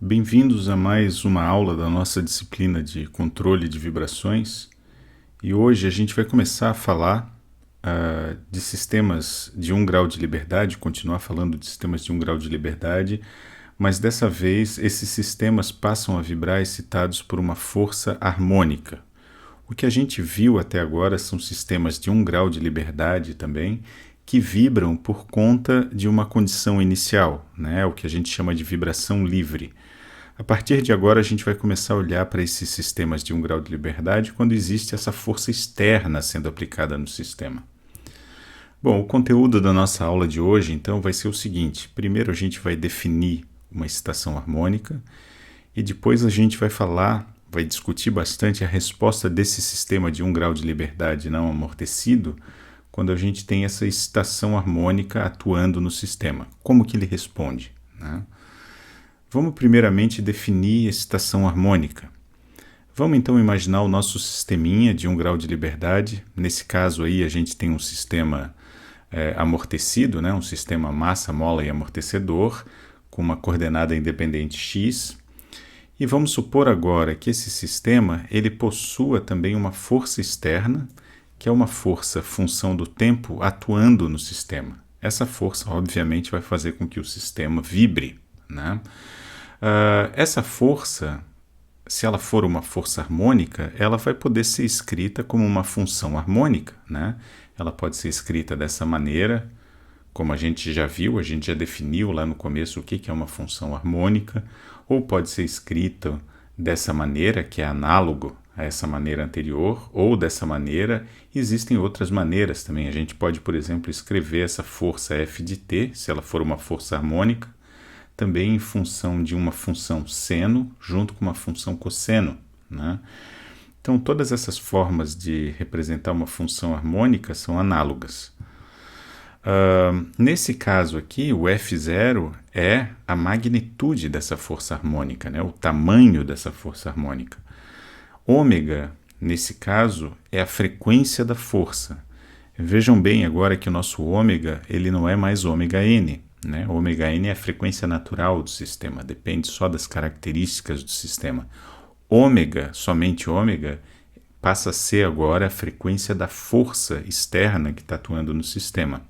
Bem-vindos a mais uma aula da nossa disciplina de controle de vibrações e hoje a gente vai começar a falar de sistemas de 1 grau de liberdade, continuar falando de sistemas de 1 grau de liberdade, mas dessa vez esses sistemas passam a vibrar excitados por uma força harmônica. O que a gente viu até agora são sistemas de 1 grau de liberdade também, que vibram por conta de uma condição inicial, né? O que a gente chama de vibração livre. A partir de agora, a gente vai começar a olhar para esses sistemas de 1 grau de liberdade quando existe essa força externa sendo aplicada no sistema. Bom, o conteúdo da nossa aula de hoje, então, vai ser o seguinte. Primeiro, a gente vai definir uma excitação harmônica e depois a gente vai discutir bastante a resposta desse sistema de 1 grau de liberdade não amortecido quando a gente tem essa excitação harmônica atuando no sistema. Como que ele responde, né? Vamos primeiramente definir a excitação harmônica. Vamos então imaginar o nosso sisteminha de 1 grau de liberdade. Nesse caso aí a gente tem um sistema amortecido, né? Um sistema massa, mola e amortecedor, com uma coordenada independente x. E vamos supor agora que esse sistema ele possua também uma força externa, que é uma força função do tempo atuando no sistema. Essa força, obviamente, vai fazer com que o sistema vibre, né? Essa força, se ela for uma força harmônica, ela vai poder ser escrita como uma função harmônica, né? Ela pode ser escrita dessa maneira, como a gente já viu, a gente já definiu lá no começo o que é uma função harmônica, ou pode ser escrita dessa maneira, que é análogo a essa maneira anterior, ou dessa maneira. Existem outras maneiras também. A gente pode, por exemplo, escrever essa força F de t, se ela for uma força harmônica, também em função de uma função seno junto com uma função cosseno, né? Então, todas essas formas de representar uma função harmônica são análogas. Nesse caso aqui, o F0 é a magnitude dessa força harmônica, né? O tamanho dessa força harmônica. Ômega, nesse caso, é a frequência da força. Vejam bem agora que o nosso ômega ele não é mais ômega n, né? Ômega n é a frequência natural do sistema, depende só das características do sistema. Ômega, somente ômega, passa a ser agora a frequência da força externa que está atuando no sistema.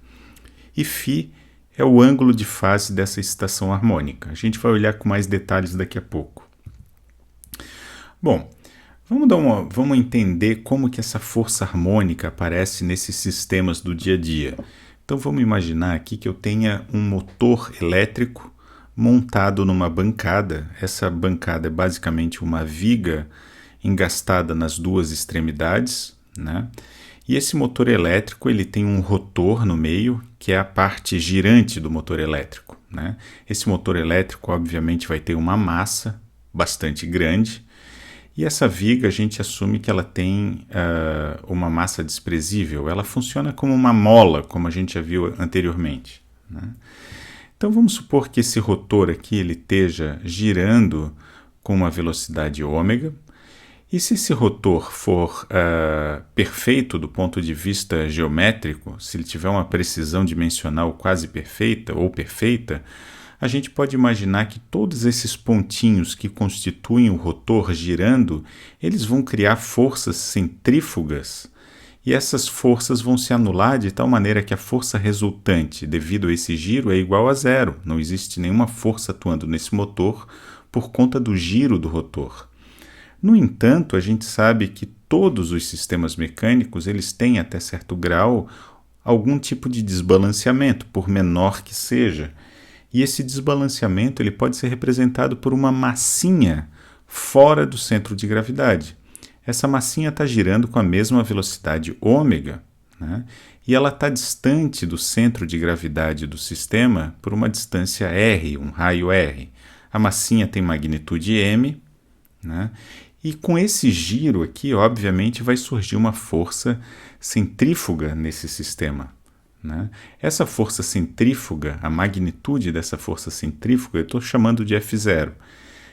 E Φ é o ângulo de fase dessa excitação harmônica. A gente vai olhar com mais detalhes daqui a pouco. Bom, vamos entender como que essa força harmônica aparece nesses sistemas do dia a dia. Então vamos imaginar aqui que eu tenha um motor elétrico montado numa bancada. Essa bancada é basicamente uma viga engastada nas duas extremidades, né? E esse motor elétrico ele tem um rotor no meio, que é a parte girante do motor elétrico, né? Esse motor elétrico obviamente vai ter uma massa bastante grande, e essa viga a gente assume que ela tem uma massa desprezível. Ela funciona como uma mola, como a gente já viu anteriormente, né? Então vamos supor que esse rotor aqui ele esteja girando com uma velocidade ômega. E se esse rotor for perfeito do ponto de vista geométrico, se ele tiver uma precisão dimensional quase perfeita ou perfeita, a gente pode imaginar que todos esses pontinhos que constituem o rotor girando, eles vão criar forças centrífugas, e essas forças vão se anular de tal maneira que a força resultante devido a esse giro é igual a zero. Não existe nenhuma força atuando nesse motor por conta do giro do rotor. No entanto, a gente sabe que todos os sistemas mecânicos eles têm até certo grau algum tipo de desbalanceamento, por menor que seja. E esse desbalanceamento ele pode ser representado por uma massinha fora do centro de gravidade. Essa massinha está girando com a mesma velocidade ômega, né? E ela está distante do centro de gravidade do sistema por uma distância r, um raio r. A massinha tem magnitude m, né? E com esse giro aqui, obviamente, vai surgir uma força centrífuga nesse sistema, né? Essa força centrífuga, a magnitude dessa força centrífuga, eu estou chamando de F0.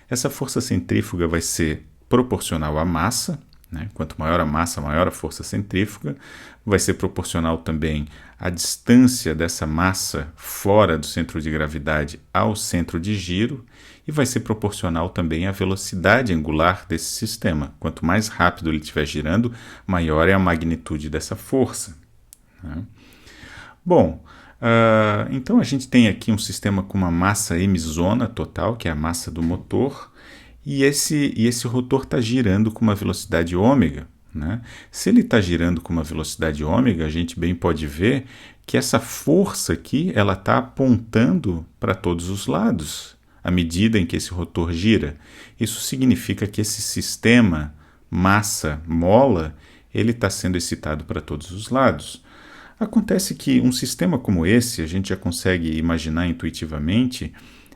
Essa força centrífuga vai ser proporcional à massa, né? Quanto maior a massa, maior a força centrífuga. Vai ser proporcional também à distância dessa massa fora do centro de gravidade ao centro de giro. e vai ser proporcional também à velocidade angular desse sistema. Quanto mais rápido ele estiver girando, maior é a magnitude dessa força, né? Bom, então a gente tem aqui um sistema com uma massa mzona total, que é a massa do motor, e esse rotor está girando com uma velocidade ômega, né? Se ele está girando com uma velocidade ômega, a gente bem pode ver que essa força aqui ela está apontando para todos os lados à medida em que esse rotor gira. Isso significa que esse sistema massa-mola ele está sendo excitado para todos os lados. Acontece que um sistema como esse, a gente já consegue imaginar intuitivamente,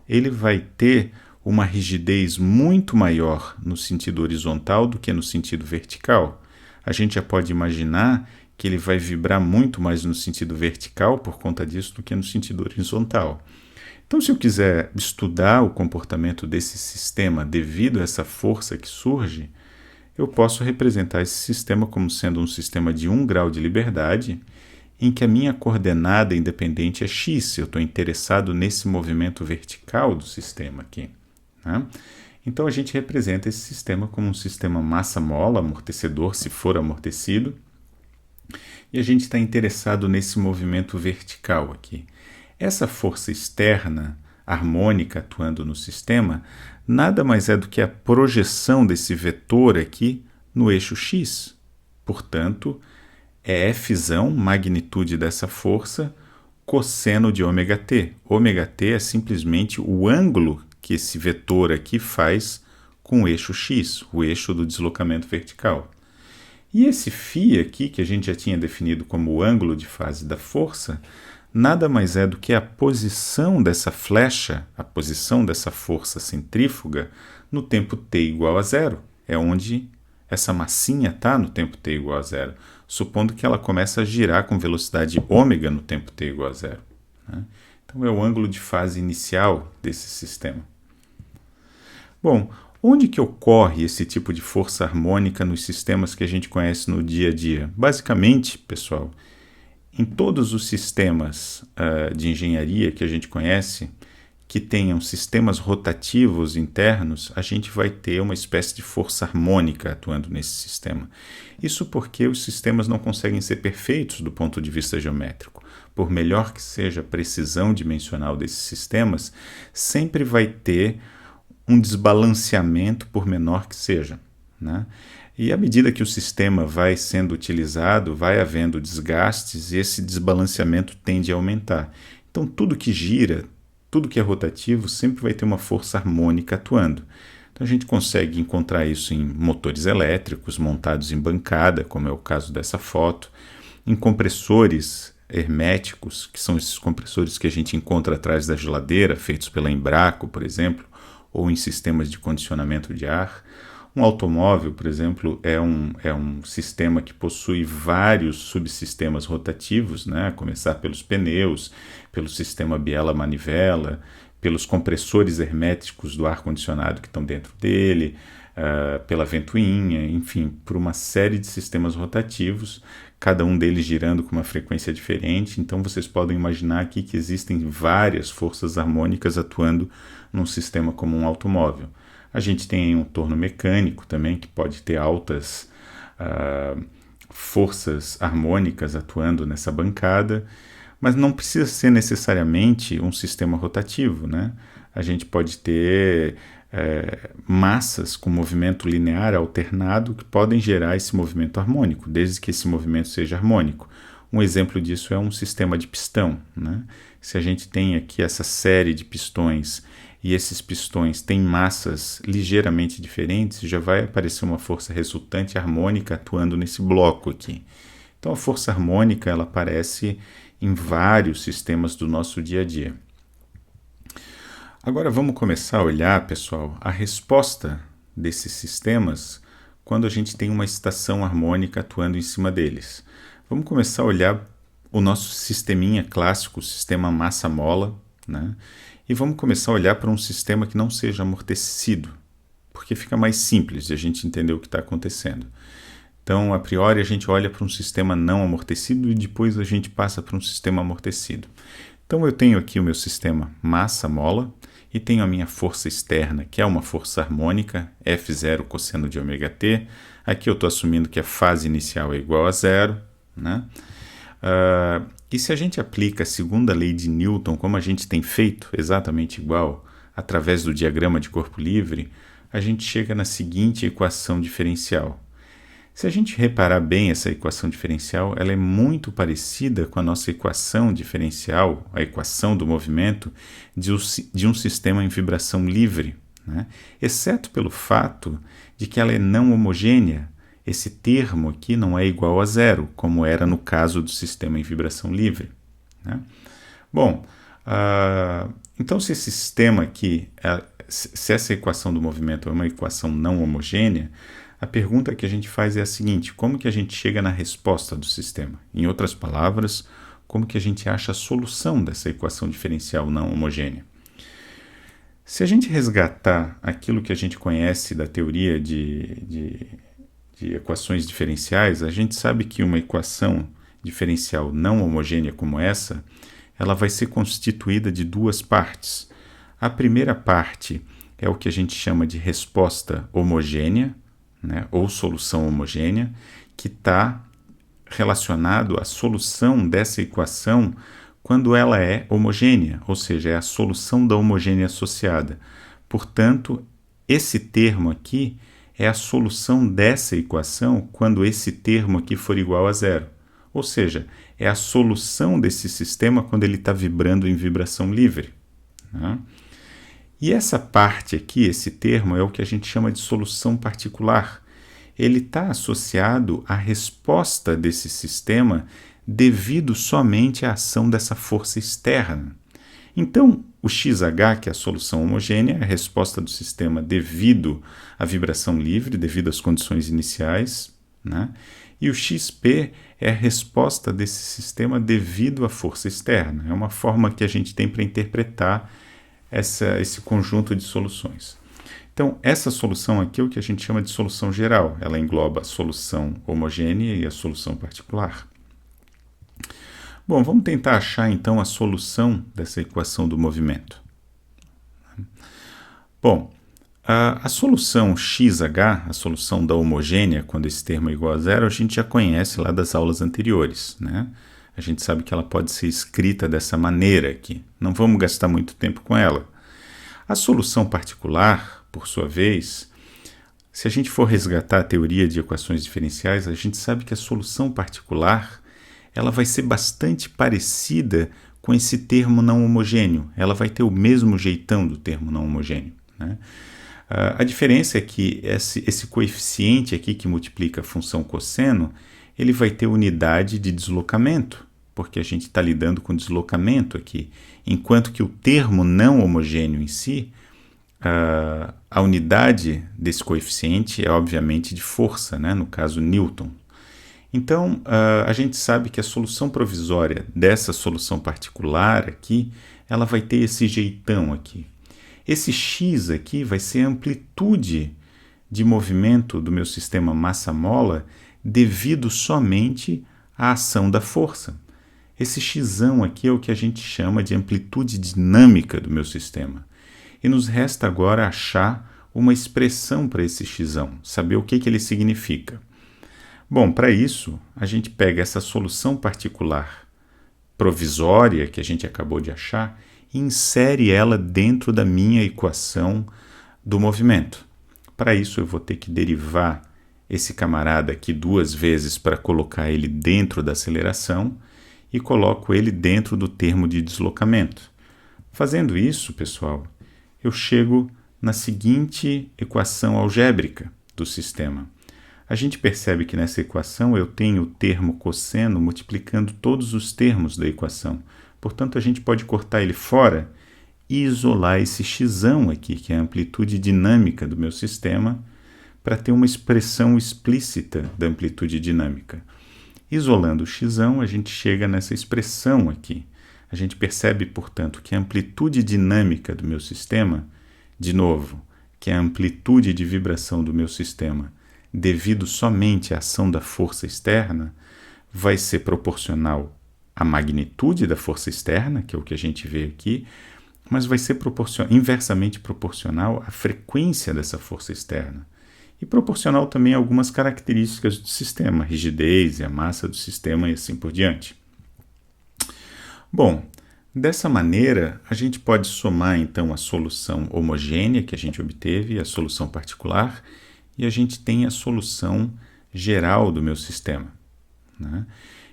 ele vai ter uma rigidez muito maior no sentido horizontal do que no sentido vertical. A gente já pode imaginar que ele vai vibrar muito mais no sentido vertical por conta disso do que no sentido horizontal. Então, se eu quiser estudar o comportamento desse sistema devido a essa força que surge, eu posso representar esse sistema como sendo um sistema de 1 grau de liberdade, em que a minha coordenada independente é x. Eu estou interessado nesse movimento vertical do sistema aqui, né? Então a gente representa esse sistema como um sistema massa-mola, amortecedor, se for amortecido, e a gente está interessado nesse movimento vertical aqui. Essa força externa, harmônica, atuando no sistema, nada mais é do que a projeção desse vetor aqui no eixo x. Portanto, é F, magnitude dessa força, cosseno de ômega t. Ômega t é simplesmente o ângulo que esse vetor aqui faz com o eixo x, o eixo do deslocamento vertical. E esse φ aqui, que a gente já tinha definido como o ângulo de fase da força, nada mais é do que a posição dessa flecha, a posição dessa força centrífuga no tempo t igual a 0. É onde essa massinha está no tempo t igual a 0, supondo que ela começa a girar com velocidade ômega no tempo t igual a 0, né? Então é o ângulo de fase inicial desse sistema. Bom, onde que ocorre esse tipo de força harmônica nos sistemas que a gente conhece no dia a dia? Basicamente, pessoal, em todos os sistemas de engenharia que a gente conhece, que tenham sistemas rotativos internos, a gente vai ter uma espécie de força harmônica atuando nesse sistema. Isso porque os sistemas não conseguem ser perfeitos do ponto de vista geométrico. Por melhor que seja a precisão dimensional desses sistemas, sempre vai ter um desbalanceamento por menor que seja, né? E à medida que o sistema vai sendo utilizado, vai havendo desgastes e esse desbalanceamento tende a aumentar. Então tudo que gira, tudo que é rotativo sempre vai ter uma força harmônica atuando. Então a gente consegue encontrar isso em motores elétricos montados em bancada, como é o caso dessa foto, em compressores herméticos, que são esses compressores que a gente encontra atrás da geladeira, feitos pela Embraco, por exemplo, ou em sistemas de condicionamento de ar. Um automóvel, por exemplo, é um sistema que possui vários subsistemas rotativos, né? A começar pelos pneus, pelo sistema biela-manivela, pelos compressores herméticos do ar-condicionado que estão dentro dele, pela ventoinha, enfim, por uma série de sistemas rotativos, cada um deles girando com uma frequência diferente. Então vocês podem imaginar aqui que existem várias forças harmônicas atuando num sistema como um automóvel. A gente tem um torno mecânico também, que pode ter altas forças harmônicas atuando nessa bancada, mas não precisa ser necessariamente um sistema rotativo, né? A gente pode ter massas com movimento linear alternado que podem gerar esse movimento harmônico, desde que esse movimento seja harmônico. Um exemplo disso é um sistema de pistão, né? Se a gente tem aqui essa série de pistões e esses pistões têm massas ligeiramente diferentes, já vai aparecer uma força resultante harmônica atuando nesse bloco aqui. Então a força harmônica ela aparece em vários sistemas do nosso dia a dia. Agora vamos começar a olhar, pessoal, a resposta desses sistemas quando a gente tem uma estação harmônica atuando em cima deles. Vamos começar a olhar o nosso sisteminha clássico, o sistema massa-mola, né? E vamos começar a olhar para um sistema que não seja amortecido, porque fica mais simples de a gente entender o que está acontecendo. Então, a priori, a gente olha para um sistema não amortecido e depois a gente passa para um sistema amortecido. Então, eu tenho aqui o meu sistema massa-mola e tenho a minha força externa, que é uma força harmônica, F0 cosseno de ômega-t. Aqui eu estou assumindo que a fase inicial é igual a zero, né? E se a gente aplica a segunda lei de Newton, como a gente tem feito, exatamente igual, através do diagrama de corpo livre, a gente chega na seguinte equação diferencial. Se a gente reparar bem essa equação diferencial, ela é muito parecida com a nossa equação diferencial, a equação do movimento de um sistema em vibração livre, né? Exceto pelo fato de que ela é não homogênea. Esse termo aqui não é igual a zero, como era no caso do sistema em vibração livre, né? Bom, então se esse sistema aqui, se essa equação do movimento é uma equação não homogênea, a pergunta que a gente faz é a seguinte: como que a gente chega na resposta do sistema? Em outras palavras, como que a gente acha a solução dessa equação diferencial não homogênea? Se a gente resgatar aquilo que a gente conhece da teoria de equações diferenciais, a gente sabe que uma equação diferencial não homogênea como essa, ela vai ser constituída de duas partes. A primeira parte é o que a gente chama de resposta homogênea, né, ou solução homogênea, que está relacionado à solução dessa equação quando ela é homogênea, ou seja, é a solução da homogênea associada. Portanto, esse termo aqui é a solução dessa equação quando esse termo aqui for igual a zero. Ou seja, é a solução desse sistema quando ele está vibrando em vibração livre, né? E essa parte aqui, esse termo, é o que a gente chama de solução particular. Ele está associado à resposta desse sistema devido somente à ação dessa força externa. Então, o XH, que é a solução homogênea, é a resposta do sistema devido à vibração livre, devido às condições iniciais, né? E o XP é a resposta desse sistema devido à força externa. É uma forma que a gente tem para interpretar esse conjunto de soluções. Então, essa solução aqui é o que a gente chama de solução geral. Ela engloba a solução homogênea e a solução particular. Bom, vamos tentar achar então a solução dessa equação do movimento. Bom, a solução XH, a solução da homogênea, quando esse termo é igual a zero, a gente já conhece lá das aulas anteriores, né? A gente sabe que ela pode ser escrita dessa maneira aqui. Não vamos gastar muito tempo com ela. A solução particular, por sua vez, se a gente for resgatar a teoria de equações diferenciais, a gente sabe que a solução particular ela vai ser bastante parecida com esse termo não homogêneo. Ela vai ter o mesmo jeitão do termo não homogêneo, né? A diferença é que esse coeficiente aqui que multiplica a função cosseno, ele vai ter unidade de deslocamento, porque a gente está lidando com deslocamento aqui, enquanto que o termo não homogêneo em si, a unidade desse coeficiente é obviamente de força, né? No caso Newton. Então, a gente sabe que a solução provisória dessa solução particular aqui, ela vai ter esse jeitão aqui. Esse x aqui vai ser a amplitude de movimento do meu sistema massa-mola devido somente à ação da força. Esse x aqui é o que a gente chama de amplitude dinâmica do meu sistema. E nos resta agora achar uma expressão para esse x, saber o que ele significa. Bom, para isso, a gente pega essa solução particular provisória que a gente acabou de achar e insere ela dentro da minha equação do movimento. Para isso, eu vou ter que derivar esse camarada aqui duas vezes para colocar ele dentro da aceleração e coloco ele dentro do termo de deslocamento. Fazendo isso, pessoal, eu chego na seguinte equação algébrica do sistema. A gente percebe que nessa equação eu tenho o termo cosseno multiplicando todos os termos da equação. Portanto, a gente pode cortar ele fora e isolar esse x aqui, que é a amplitude dinâmica do meu sistema, para ter uma expressão explícita da amplitude dinâmica. Isolando o x, a gente chega nessa expressão aqui. A gente percebe, portanto, que a amplitude dinâmica do meu sistema, de novo, que é a amplitude de vibração do meu sistema, devido somente à ação da força externa, vai ser proporcional à magnitude da força externa, que é o que a gente vê aqui, mas vai ser inversamente proporcional à frequência dessa força externa e proporcional também a algumas características do sistema, a rigidez e a massa do sistema e assim por diante. Bom, dessa maneira, a gente pode somar então a solução homogênea que a gente obteve e a solução particular, e a gente tem a solução geral do meu sistema, né?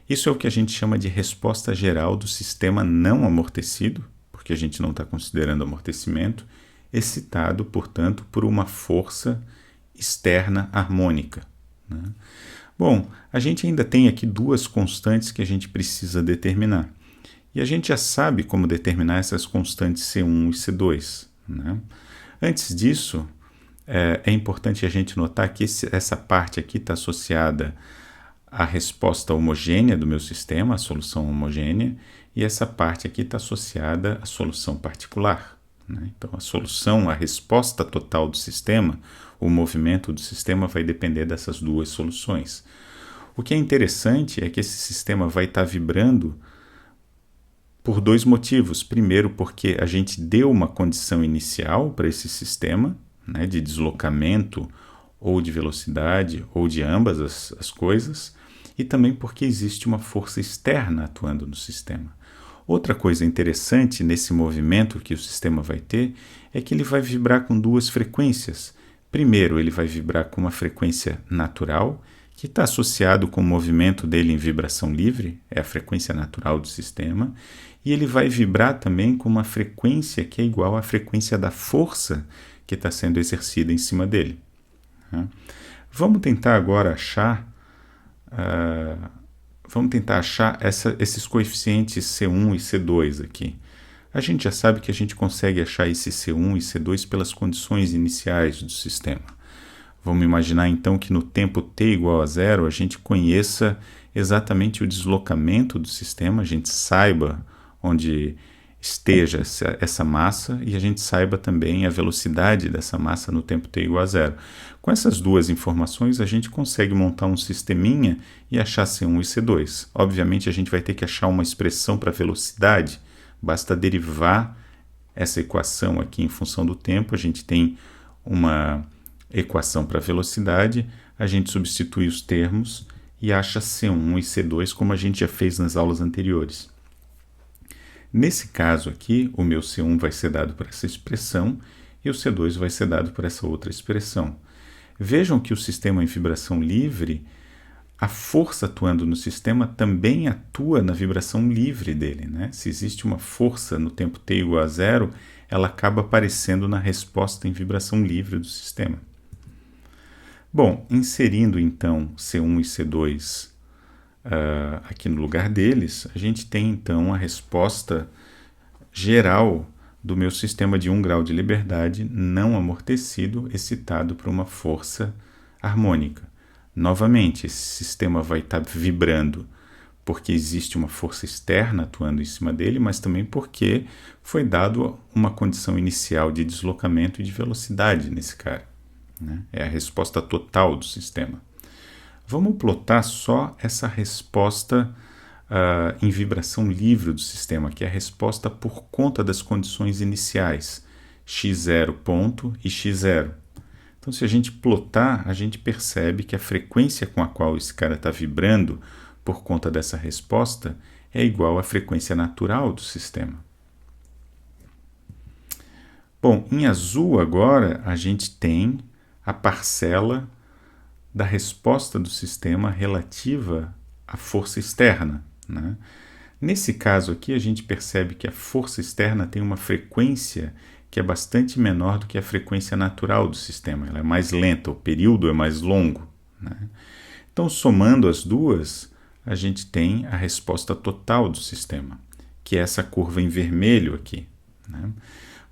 Isso é o que a gente chama de resposta geral do sistema não amortecido, porque a gente não está considerando amortecimento, excitado, portanto, por uma força externa harmônica, né? Bom, a gente ainda tem aqui duas constantes que a gente precisa determinar. E a gente já sabe como determinar essas constantes C1 e C2, né? Antes disso, é importante a gente notar que essa parte aqui está associada à resposta homogênea do meu sistema, a solução homogênea, e essa parte aqui está associada à solução particular, né? Então, a resposta total do sistema, o movimento do sistema vai depender dessas duas soluções. O que é interessante é que esse sistema vai estar vibrando por dois motivos. Primeiro, porque a gente deu uma condição inicial para esse sistema, né, de deslocamento ou de velocidade ou de ambas as coisas, e também porque existe uma força externa atuando no sistema. Outra coisa interessante nesse movimento que o sistema vai ter é que ele vai vibrar com duas frequências. Primeiro, ele vai vibrar com uma frequência natural, que está associado com o movimento dele em vibração livre, é a frequência natural do sistema, e ele vai vibrar também com uma frequência que é igual à frequência da força que está sendo exercida em cima dele. Vamos tentar agora achar esses coeficientes C1 e C2 aqui. A gente já sabe que a gente consegue achar esse C1 e C2 pelas condições iniciais do sistema. Vamos imaginar então que no tempo t igual a zero a gente conheça exatamente o deslocamento do sistema, a gente saiba onde esteja essa massa e a gente saiba também a velocidade dessa massa no tempo t igual a zero. Com essas duas informações a gente consegue montar um sisteminha e achar C1 e C2. Obviamente a gente vai ter que achar uma expressão para velocidade, basta derivar essa equação aqui em função do tempo, a gente tem uma equação para velocidade, a gente substitui os termos e acha C1 e C2 como a gente já fez nas aulas anteriores. Nesse caso aqui, o meu C1 vai ser dado por essa expressão e o C2 vai ser dado por essa outra expressão. Vejam que o sistema em vibração livre, a força atuando no sistema também atua na vibração livre dele, né? Se existe uma força no tempo t igual a zero, ela acaba aparecendo na resposta em vibração livre do sistema. Bom, inserindo então C1 e C2 aqui no lugar deles, a gente tem então a resposta geral do meu sistema de 1 grau de liberdade não amortecido, excitado por uma força harmônica. Novamente, esse sistema vai estar vibrando porque existe uma força externa atuando em cima dele, mas também porque foi dado uma condição inicial de deslocamento e de velocidade nesse cara, né? É a resposta total do sistema. Vamos plotar só essa resposta em vibração livre do sistema, que é a resposta por conta das condições iniciais, x0 ponto e x0. Então, se a gente plotar, a gente percebe que a frequência com a qual esse cara está vibrando por conta dessa resposta é igual à frequência natural do sistema. Bom, em azul agora a gente tem a parcela da resposta do sistema relativa à força externa, né? Nesse caso aqui, a gente percebe que a força externa tem uma frequência que é bastante menor do que a frequência natural do sistema. Ela é mais lenta, o período é mais longo, né? Então, somando as duas, a gente tem a resposta total do sistema, que é essa curva em vermelho aqui, né?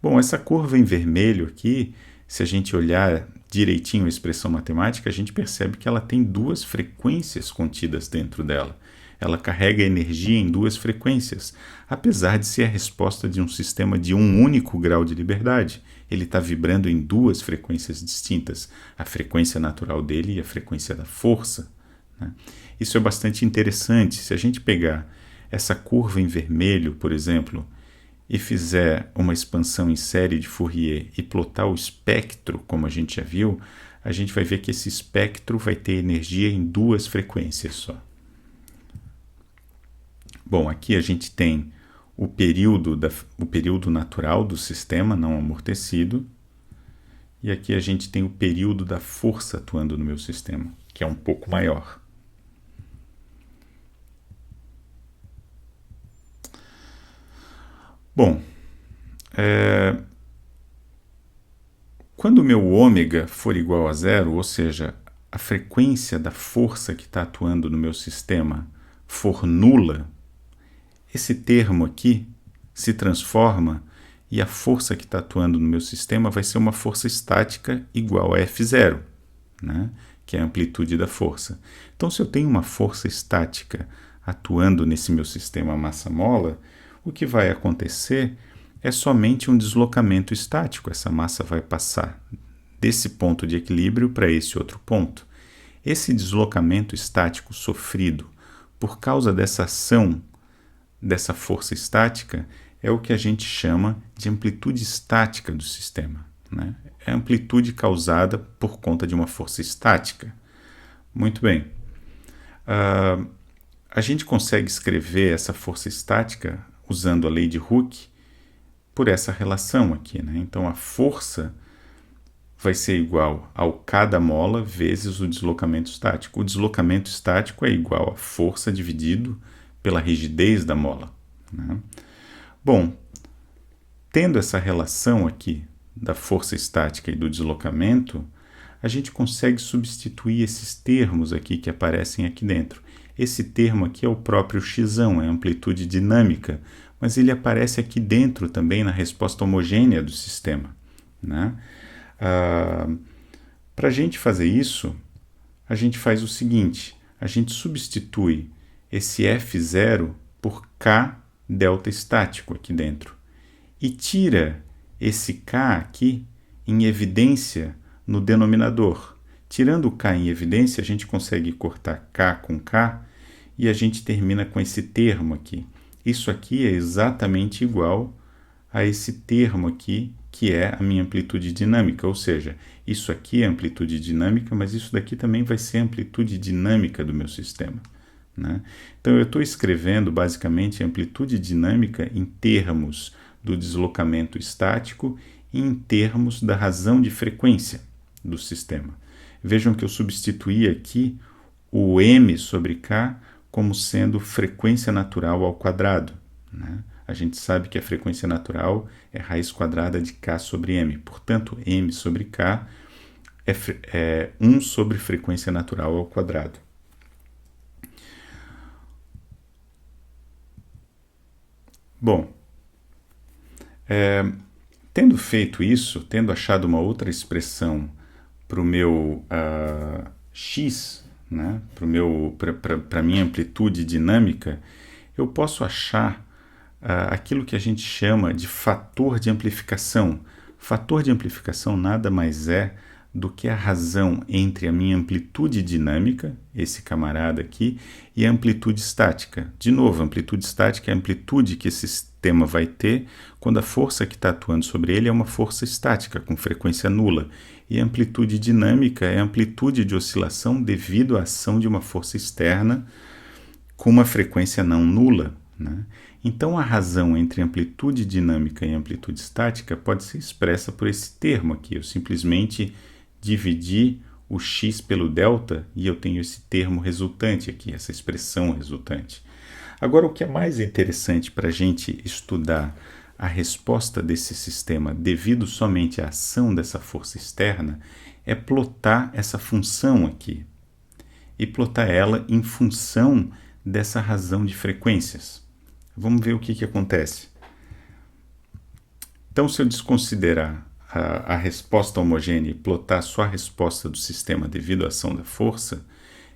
Bom, essa curva em vermelho aqui, se a gente olhar direitinho a expressão matemática, a gente percebe que ela tem duas frequências contidas dentro dela. Ela carrega energia em duas frequências, apesar de ser a resposta de um sistema de um único grau de liberdade. Ele está vibrando em duas frequências distintas, a frequência natural dele e a frequência da força, né? Isso é bastante interessante. Se a gente pegar essa curva em vermelho, por exemplo, e fizer uma expansão em série de Fourier e plotar o espectro, como a gente já viu, a gente vai ver que esse espectro vai ter energia em duas frequências só. Bom, aqui a gente tem o período natural do sistema não amortecido, e aqui a gente tem o período da força atuando no meu sistema, que é um pouco maior. Bom, quando o meu ômega for igual a zero, ou seja, a frequência da força que está atuando no meu sistema for nula, esse termo aqui se transforma e a força que está atuando no meu sistema vai ser uma força estática igual a F0, né? Que é a amplitude da força. Então, se eu tenho uma força estática atuando nesse meu sistema massa-mola, o que vai acontecer é somente um deslocamento estático. Essa massa vai passar desse ponto de equilíbrio para esse outro ponto. Esse deslocamento estático sofrido por causa dessa ação dessa força estática é o que a gente chama de amplitude estática do sistema, né? É a amplitude causada por conta de uma força estática. Muito bem. A gente consegue escrever essa força estática usando a lei de Hooke por essa relação aqui, né? Então, a força vai ser igual ao K da mola vezes o deslocamento estático. O deslocamento estático é igual a força dividido pela rigidez da mola, né? Bom, tendo essa relação aqui da força estática e do deslocamento, a gente consegue substituir esses termos aqui que aparecem aqui dentro. Esse termo aqui é o próprio x, é a amplitude dinâmica, mas ele aparece aqui dentro também na resposta homogênea do sistema, né? Para a gente fazer isso, a gente faz o seguinte, a gente substitui esse F0 por K delta estático aqui dentro e tira esse K aqui em evidência no denominador. Tirando o K em evidência, a gente consegue cortar K com K e a gente termina com esse termo aqui. Isso aqui é exatamente igual a esse termo aqui, que é a minha amplitude dinâmica, ou seja, isso aqui é amplitude dinâmica, mas isso daqui também vai ser a amplitude dinâmica do meu sistema, né? Então eu estou escrevendo basicamente a amplitude dinâmica em termos do deslocamento estático e em termos da razão de frequência do sistema. Vejam que eu substituí aqui o m sobre k como sendo frequência natural ao quadrado, né? A gente sabe que a frequência natural é raiz quadrada de k sobre m. Portanto, m sobre k é 1 sobre frequência natural ao quadrado. Bom, tendo feito isso, tendo achado uma outra expressão para o meu x, né, para a minha amplitude dinâmica, eu posso achar aquilo que a gente chama de fator de amplificação. Fator de amplificação nada mais é do que a razão entre a minha amplitude dinâmica, esse camarada aqui, e a amplitude estática. De novo, a amplitude estática é a amplitude que esse sistema vai ter quando a força que está atuando sobre ele é uma força estática, com frequência nula. E a amplitude dinâmica é a amplitude de oscilação devido à ação de uma força externa com uma frequência não nula, né? Então, a razão entre amplitude dinâmica e amplitude estática pode ser expressa por esse termo aqui. Eu simplesmente dividi o x pelo delta e eu tenho esse termo resultante aqui, essa expressão resultante. Agora, o que é mais interessante para a gente estudar a resposta desse sistema devido somente à ação dessa força externa é plotar essa função aqui e plotar ela em função dessa razão de frequências. Vamos ver o que acontece. Então, se eu desconsiderar a resposta homogênea e plotar só a resposta do sistema devido à ação da força,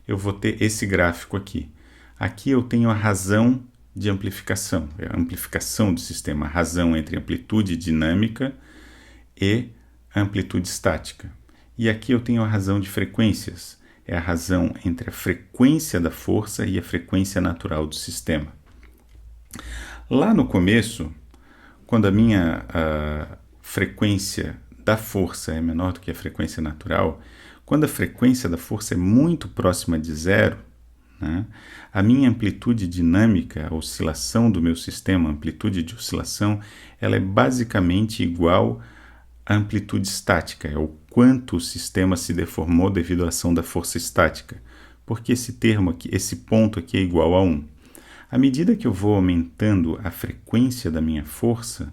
eu vou ter esse gráfico aqui. Aqui eu tenho a razão de amplificação, a amplificação do sistema, a razão entre amplitude dinâmica e amplitude estática. E aqui eu tenho a razão de frequências, é a razão entre a frequência da força e a frequência natural do sistema. Lá no começo, quando a minha frequência da força é menor do que a frequência natural, quando a frequência da força é muito próxima de zero, né, a minha amplitude dinâmica, a oscilação do meu sistema, a amplitude de oscilação, ela é basicamente igual à amplitude estática, é o quanto o sistema se deformou devido à ação da força estática, porque esse termo aqui, esse ponto aqui é igual a 1. À medida que eu vou aumentando a frequência da minha força,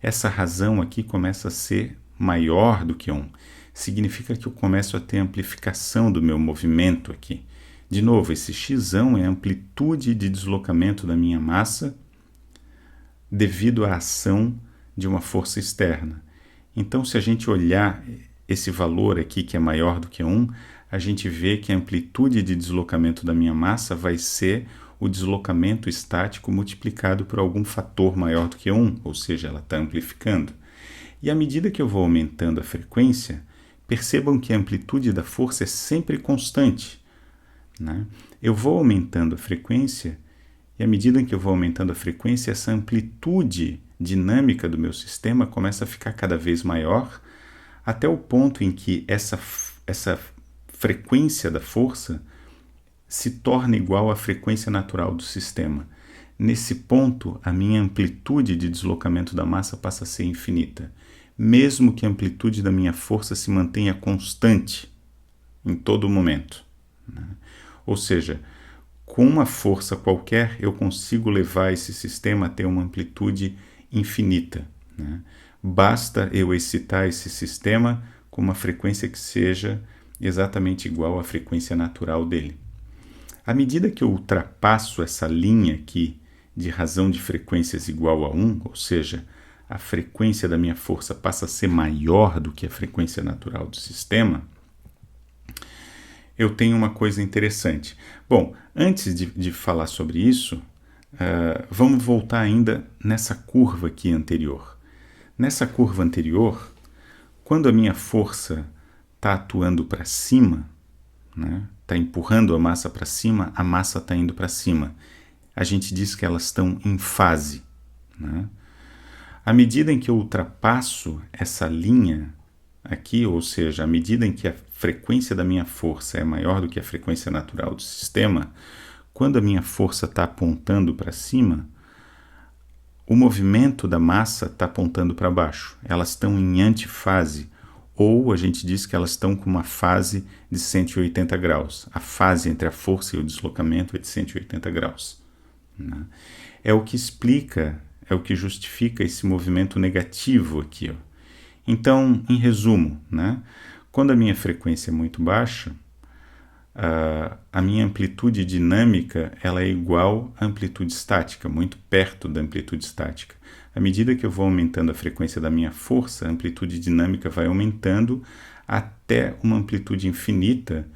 essa razão aqui começa a ser maior do que 1. Significa que eu começo a ter amplificação do meu movimento aqui. De novo, esse x é a amplitude de deslocamento da minha massa devido à ação de uma força externa. Então, se a gente olhar esse valor aqui, que é maior do que 1, a gente vê que a amplitude de deslocamento da minha massa vai ser o deslocamento estático multiplicado por algum fator maior do que 1, ou seja, ela está amplificando. E à medida que eu vou aumentando a frequência, percebam que a amplitude da força é sempre constante, né? Eu vou aumentando a frequência, e à medida que eu vou aumentando a frequência, essa amplitude dinâmica do meu sistema começa a ficar cada vez maior, até o ponto em que essa frequência da força se torna igual à frequência natural do sistema. Nesse ponto, a minha amplitude de deslocamento da massa passa a ser infinita, mesmo que a amplitude da minha força se mantenha constante em todo momento, né? Ou seja, com uma força qualquer, eu consigo levar esse sistema a ter uma amplitude infinita, né? Basta eu excitar esse sistema com uma frequência que seja exatamente igual à frequência natural dele. À medida que eu ultrapasso essa linha aqui de razão de frequências igual a 1, ou seja, a frequência da minha força passa a ser maior do que a frequência natural do sistema, eu tenho uma coisa interessante. Bom, antes de falar sobre isso, vamos voltar ainda nessa curva aqui anterior. Nessa curva anterior, quando a minha força está atuando para cima, né, está empurrando a massa para cima, a massa está indo para cima. A gente diz que elas estão em fase, né? À medida em que eu ultrapasso essa linha aqui, ou seja, à medida em que a frequência da minha força é maior do que a frequência natural do sistema, quando a minha força está apontando para cima, o movimento da massa está apontando para baixo. Elas estão em antifase, ou a gente diz que elas estão com uma fase de 180 graus. A fase entre a força e o deslocamento é de 180 graus, né? É o que explica, é o que justifica esse movimento negativo aqui, ó. Então, em resumo, né, quando a minha frequência é muito baixa, a minha amplitude dinâmica ela é igual à amplitude estática, muito perto da amplitude estática. À medida que eu vou aumentando a frequência da minha força, a amplitude dinâmica vai aumentando até uma amplitude infinita,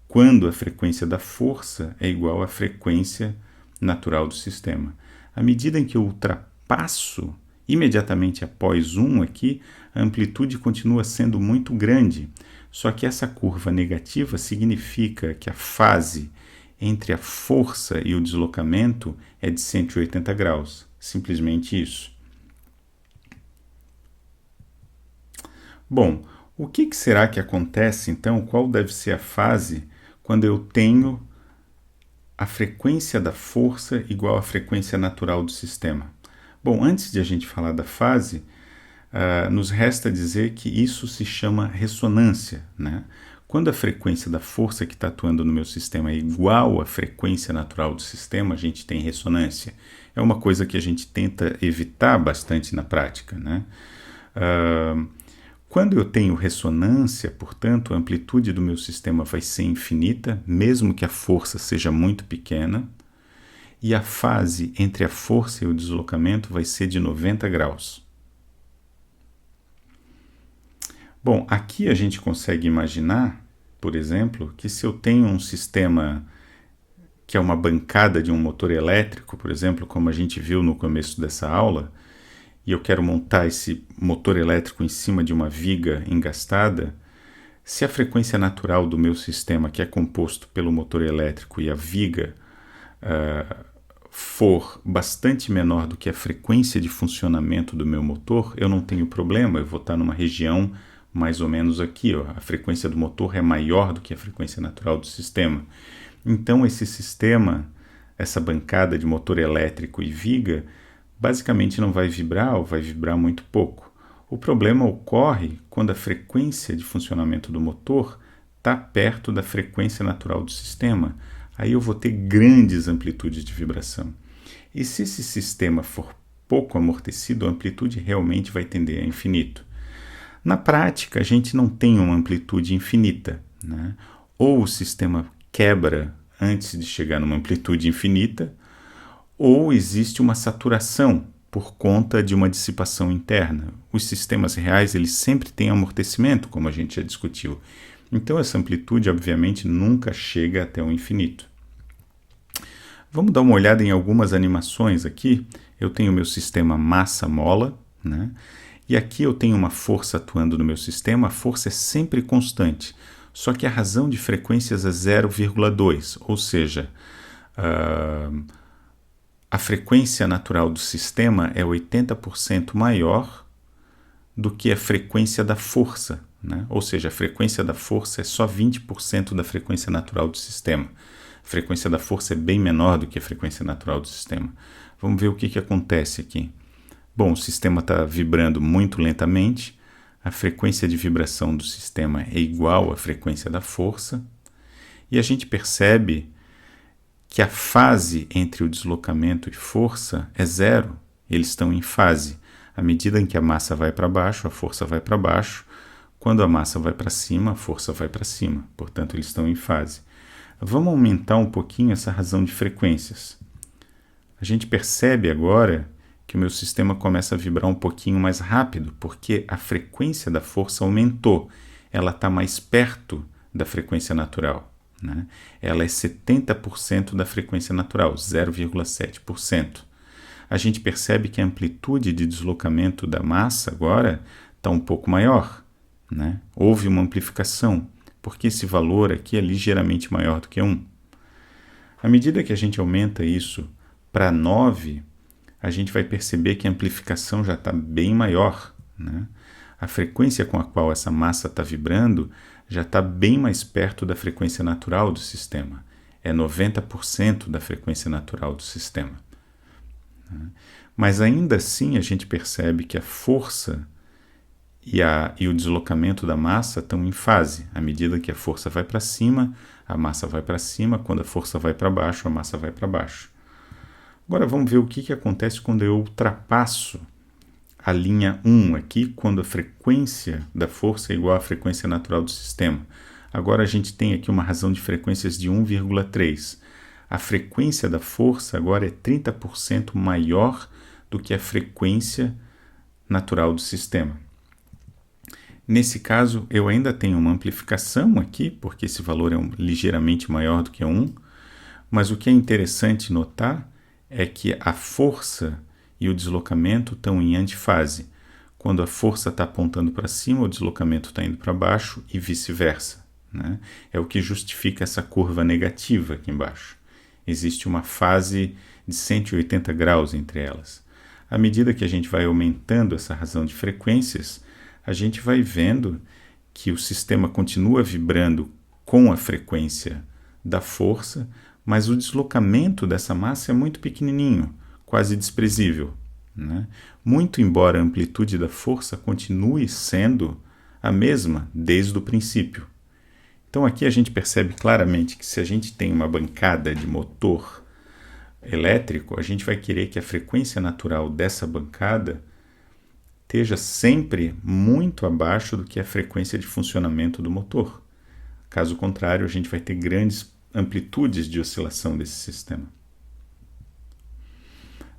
quando a frequência da força é igual à frequência natural do sistema. À medida em que eu ultrapasso, imediatamente após 1 aqui, a amplitude continua sendo muito grande, só que essa curva negativa significa que a fase entre a força e o deslocamento é de 180 graus, simplesmente isso. Bom, o que será que acontece então? Qual deve ser a fase quando eu tenho a frequência da força igual à frequência natural do sistema? Bom, antes de a gente falar da fase, nos resta dizer que isso se chama ressonância, né? Quando a frequência da força que está atuando no meu sistema é igual à frequência natural do sistema, a gente tem ressonância. É uma coisa que a gente tenta evitar bastante na prática, né? Quando eu tenho ressonância, portanto, a amplitude do meu sistema vai ser infinita, mesmo que a força seja muito pequena, e a fase entre a força e o deslocamento vai ser de 90 graus. Bom, aqui a gente consegue imaginar, por exemplo, que se eu tenho um sistema que é uma bancada de um motor elétrico, por exemplo, como a gente viu no começo dessa aula, e eu quero montar esse motor elétrico em cima de uma viga engastada, se a frequência natural do meu sistema, que é composto pelo motor elétrico e a viga, for bastante menor do que a frequência de funcionamento do meu motor, eu não tenho problema, eu vou estar numa região mais ou menos aqui, ó. A frequência do motor é maior do que a frequência natural do sistema. Então esse sistema, essa bancada de motor elétrico e viga, basicamente não vai vibrar ou vai vibrar muito pouco. O problema ocorre quando a frequência de funcionamento do motor está perto da frequência natural do sistema. Aí eu vou ter grandes amplitudes de vibração. E se esse sistema for pouco amortecido, a amplitude realmente vai tender a infinito. Na prática, a gente não tem uma amplitude infinita, né? Ou o sistema quebra antes de chegar numa amplitude infinita, ou existe uma saturação por conta de uma dissipação interna. Os sistemas reais, eles sempre têm amortecimento, como a gente já discutiu. Então essa amplitude, obviamente, nunca chega até o infinito. Vamos dar uma olhada em algumas animações aqui. Eu tenho o meu sistema massa-mola, né? E aqui eu tenho uma força atuando no meu sistema. A força é sempre constante, só que a razão de frequências é 0,2, ou seja, a frequência natural do sistema é 80% maior do que a frequência da força, né? Ou seja, a frequência da força é só 20% da frequência natural do sistema. A frequência da força é bem menor do que a frequência natural do sistema. Vamos ver o que acontece aqui. Bom, o sistema está vibrando muito lentamente, a frequência de vibração do sistema é igual à frequência da força, e a gente percebe que a fase entre o deslocamento e força é zero, eles estão em fase. À medida em que a massa vai para baixo, a força vai para baixo. Quando a massa vai para cima, a força vai para cima. Portanto, eles estão em fase. Vamos aumentar um pouquinho essa razão de frequências. A gente percebe agora que o meu sistema começa a vibrar um pouquinho mais rápido, porque a frequência da força aumentou. Ela está mais perto da frequência natural, né? Ela é 70% da frequência natural, 0,7%. A gente percebe que a amplitude de deslocamento da massa agora está um pouco maior, né? Houve uma amplificação, porque esse valor aqui é ligeiramente maior do que 1. À medida que a gente aumenta isso para 9, a gente vai perceber que a amplificação já está bem maior, né? A frequência com a qual essa massa está vibrando já está bem mais perto da frequência natural do sistema. É 90% da frequência natural do sistema. Mas ainda assim a gente percebe que a força e o deslocamento da massa estão em fase. À medida que a força vai para cima, a massa vai para cima. Quando a força vai para baixo, a massa vai para baixo. Agora vamos ver o que acontece quando eu ultrapasso a linha 1 aqui, quando a frequência da força é igual à frequência natural do sistema. Agora a gente tem aqui uma razão de frequências de 1,3. A frequência da força agora é 30% maior do que a frequência natural do sistema. Nesse caso, eu ainda tenho uma amplificação aqui, porque esse valor é ligeiramente maior do que 1, mas o que é interessante notar é que a força e o deslocamento estão em antifase. Quando a força está apontando para cima, o deslocamento está indo para baixo e vice-versa, né? É o que justifica essa curva negativa aqui embaixo. Existe uma fase de 180 graus entre elas. À medida que a gente vai aumentando essa razão de frequências, a gente vai vendo que o sistema continua vibrando com a frequência da força, mas o deslocamento dessa massa é muito pequenininho, quase desprezível, né? Muito embora a amplitude da força continue sendo a mesma desde o princípio. Então aqui a gente percebe claramente que se a gente tem uma bancada de motor elétrico, a gente vai querer que a frequência natural dessa bancada esteja sempre muito abaixo do que a frequência de funcionamento do motor. Caso contrário, a gente vai ter grandes amplitudes de oscilação desse sistema.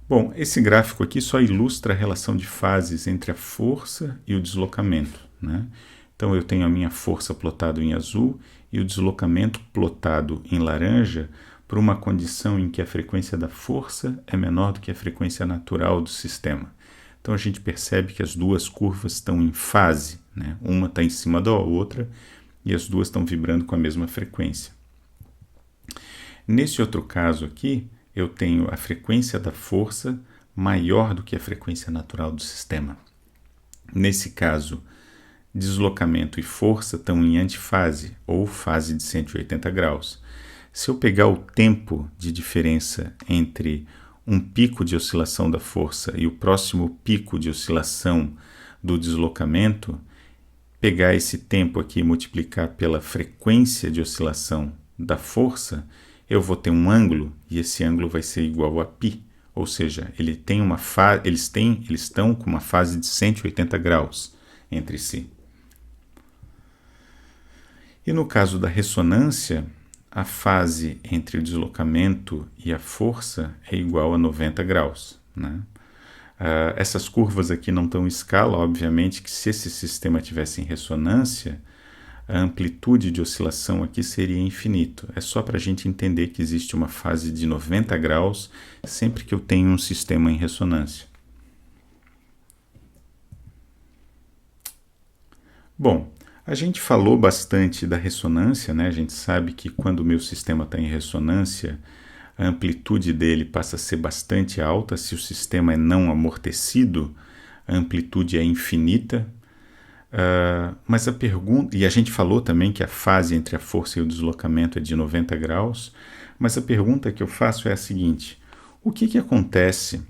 Bom, esse gráfico aqui só ilustra a relação de fases entre a força e o deslocamento, né? Então eu tenho a minha força plotado em azul e o deslocamento plotado em laranja por uma condição em que a frequência da força é menor do que a frequência natural do sistema. Então a gente percebe que as duas curvas estão em fase, né? Uma está em cima da outra e as duas estão vibrando com a mesma frequência. Nesse outro caso aqui, eu tenho a frequência da força maior do que a frequência natural do sistema. Nesse caso, deslocamento e força estão em antifase, ou fase de 180 graus. Se eu pegar o tempo de diferença entre um pico de oscilação da força e o próximo pico de oscilação do deslocamento, pegar esse tempo aqui e multiplicar pela frequência de oscilação da força, eu vou ter um ângulo, e esse ângulo vai ser igual a π, ou seja, eles estão com uma fase de 180 graus entre si. E no caso da ressonância, a fase entre o deslocamento e a força é igual a 90 graus, né? Essas curvas aqui não estão em escala, obviamente que se esse sistema tivesse em ressonância, a amplitude de oscilação aqui seria infinito. É só para a gente entender que existe uma fase de 90 graus sempre que eu tenho um sistema em ressonância. Bom, a gente falou bastante da ressonância, né? A gente sabe que quando o meu sistema está em ressonância, a amplitude dele passa a ser bastante alta. Se o sistema é não amortecido, a amplitude é infinita. Mas a pergunta, e a gente falou também que a fase entre a força e o deslocamento é de 90 graus, mas a pergunta que eu faço é a seguinte: o que acontece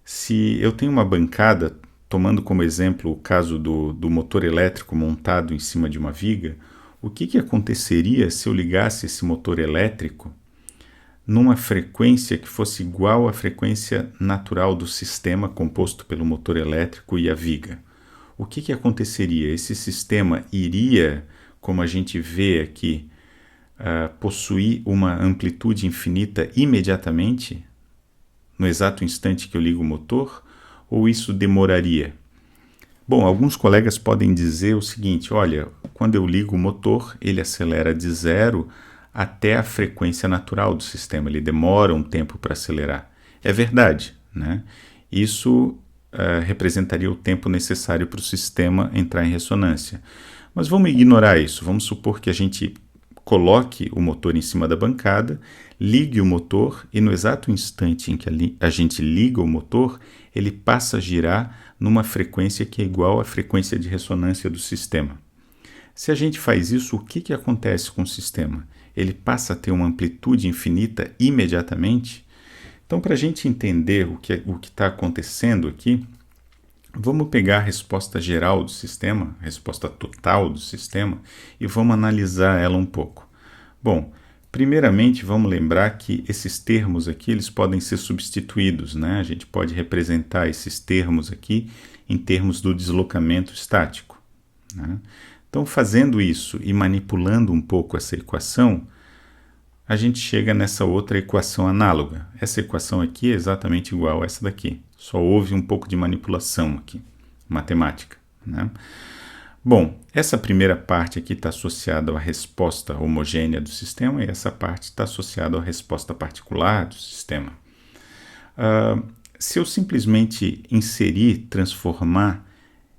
se eu tenho uma bancada, tomando como exemplo o caso do motor elétrico montado em cima de uma viga, o que aconteceria se eu ligasse esse motor elétrico numa frequência que fosse igual à frequência natural do sistema composto pelo motor elétrico e a viga? O que aconteceria? Esse sistema iria, como a gente vê aqui, possuir uma amplitude infinita imediatamente, no exato instante que eu ligo o motor, ou isso demoraria? Bom, alguns colegas podem dizer o seguinte: olha, quando eu ligo o motor, ele acelera de 0 até a frequência natural do sistema, ele demora um tempo para acelerar. É verdade, né? Isso representaria o tempo necessário para o sistema entrar em ressonância. Mas vamos ignorar isso, vamos supor que a gente coloque o motor em cima da bancada, ligue o motor e no exato instante em que a gente liga o motor, ele passa a girar numa frequência que é igual à frequência de ressonância do sistema. Se a gente faz isso, o que acontece com o sistema? Ele passa a ter uma amplitude infinita imediatamente? Então, para a gente entender o que está acontecendo aqui, vamos pegar a resposta geral do sistema, a resposta total do sistema, e vamos analisar ela um pouco. Bom, primeiramente vamos lembrar que esses termos aqui eles podem ser substituídos, né? A gente pode representar esses termos aqui em termos do deslocamento estático, né? Então, fazendo isso e manipulando um pouco essa equação, a gente chega nessa outra equação análoga. Essa equação aqui é exatamente igual a essa daqui. Só houve um pouco de manipulação aqui, matemática, né? Bom, essa primeira parte aqui está associada à resposta homogênea do sistema e essa parte está associada à resposta particular do sistema. Se eu simplesmente transformar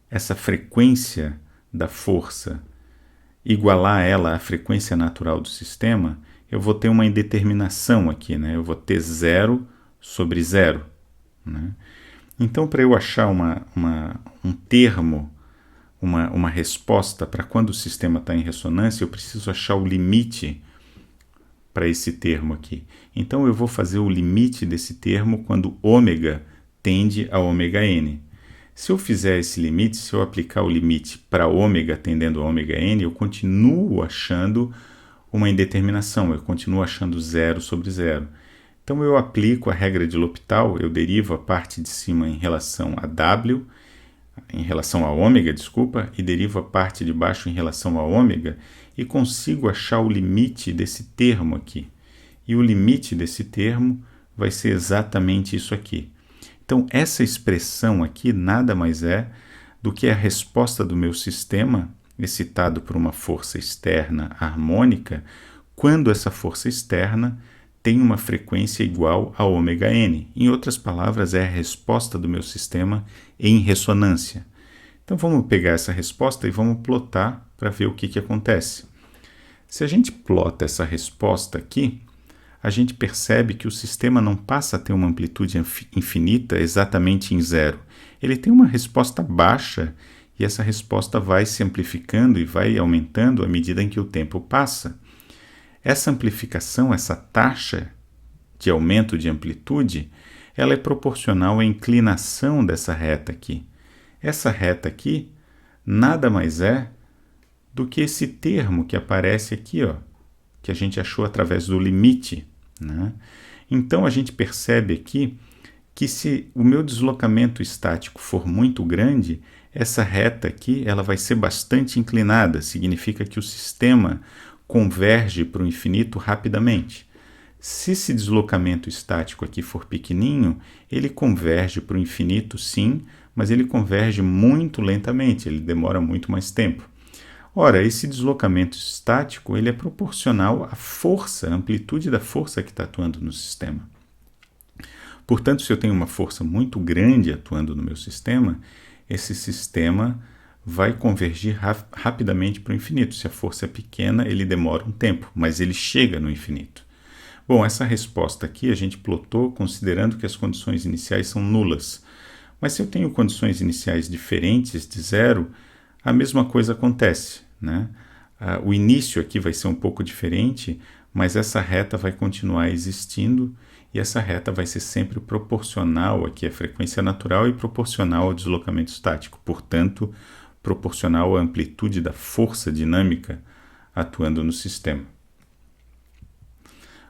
essa frequência da força, igualar ela à frequência natural do sistema, eu vou ter uma indeterminação aqui, né? Eu vou ter 0 sobre 0, né? Então, para eu achar um termo, uma resposta para quando o sistema está em ressonância, eu preciso achar o limite para esse termo aqui. Então, eu vou fazer o limite desse termo quando ômega tende a ômega n. Se eu fizer esse limite, se eu aplicar o limite para ômega tendendo a ômega n, eu continuo achando uma indeterminação, eu continuo achando 0 sobre 0. Então eu aplico a regra de L'Hopital, eu derivo a parte de cima em relação a W, em relação a ômega, desculpa, e derivo a parte de baixo em relação a ômega, e consigo achar o limite desse termo aqui. E o limite desse termo vai ser exatamente isso aqui. Então essa expressão aqui nada mais é do que a resposta do meu sistema excitado por uma força externa harmônica, quando essa força externa tem uma frequência igual a ômega n. Em outras palavras, é a resposta do meu sistema em ressonância. Então vamos pegar essa resposta e vamos plotar para ver o que acontece. Se a gente plota essa resposta aqui, a gente percebe que o sistema não passa a ter uma amplitude infinita exatamente em zero. Ele tem uma resposta baixa e essa resposta vai se amplificando e vai aumentando à medida em que o tempo passa. Essa amplificação, essa taxa de aumento de amplitude, ela é proporcional à inclinação dessa reta aqui. Essa reta aqui nada mais é do que esse termo que aparece aqui, ó, que a gente achou através do limite, né? Então a gente percebe aqui que se o meu deslocamento estático for muito grande, essa reta aqui ela vai ser bastante inclinada, significa que o sistema converge para o infinito rapidamente. Se esse deslocamento estático aqui for pequenininho, ele converge para o infinito sim, mas ele converge muito lentamente, ele demora muito mais tempo. Ora, esse deslocamento estático ele é proporcional à força, à amplitude da força que está atuando no sistema. Portanto, se eu tenho uma força muito grande atuando no meu sistema, esse sistema vai convergir rapidamente para o infinito. Se a força é pequena, ele demora um tempo, mas ele chega no infinito. Bom, essa resposta aqui a gente plotou considerando que as condições iniciais são nulas. Mas se eu tenho condições iniciais diferentes de zero, a mesma coisa acontece, né? O início aqui vai ser um pouco diferente, mas essa reta vai continuar existindo e essa reta vai ser sempre proporcional aqui à frequência natural e proporcional ao deslocamento estático, portanto, proporcional à amplitude da força dinâmica atuando no sistema.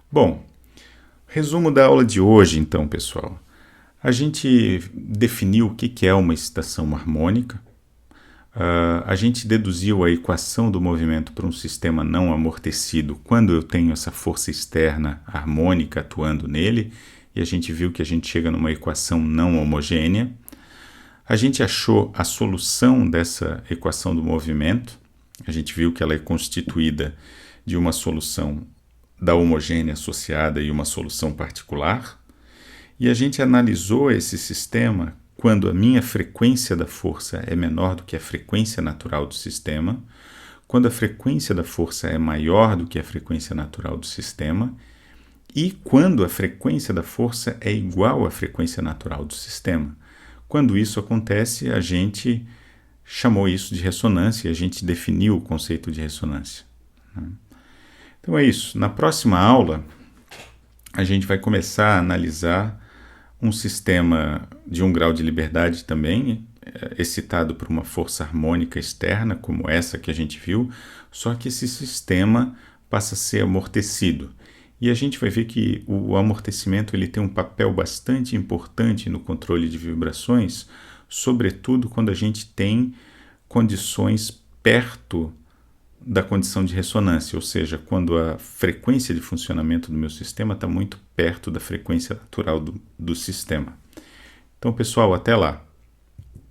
Bom, resumo da aula de hoje, então, pessoal. A gente definiu o que é uma excitação harmônica, a gente deduziu a equação do movimento para um sistema não amortecido quando eu tenho essa força externa harmônica atuando nele, e a gente viu que a gente chega numa equação não homogênea. A gente achou a solução dessa equação do movimento, a gente viu que ela é constituída de uma solução da homogênea associada e uma solução particular, e a gente analisou esse sistema quando a minha frequência da força é menor do que a frequência natural do sistema, quando a frequência da força é maior do que a frequência natural do sistema e quando a frequência da força é igual à frequência natural do sistema. Quando isso acontece, a gente chamou isso de ressonância e a gente definiu o conceito de ressonância, né? Então é isso. Na próxima aula, a gente vai começar a analisar um sistema de um grau de liberdade também, excitado por uma força harmônica externa, como essa que a gente viu, só que esse sistema passa a ser amortecido. E a gente vai ver que o amortecimento ele tem um papel bastante importante no controle de vibrações, sobretudo quando a gente tem condições perto da condição de ressonância, ou seja, quando a frequência de funcionamento do meu sistema está muito perto da frequência natural do sistema. Então, pessoal, até lá!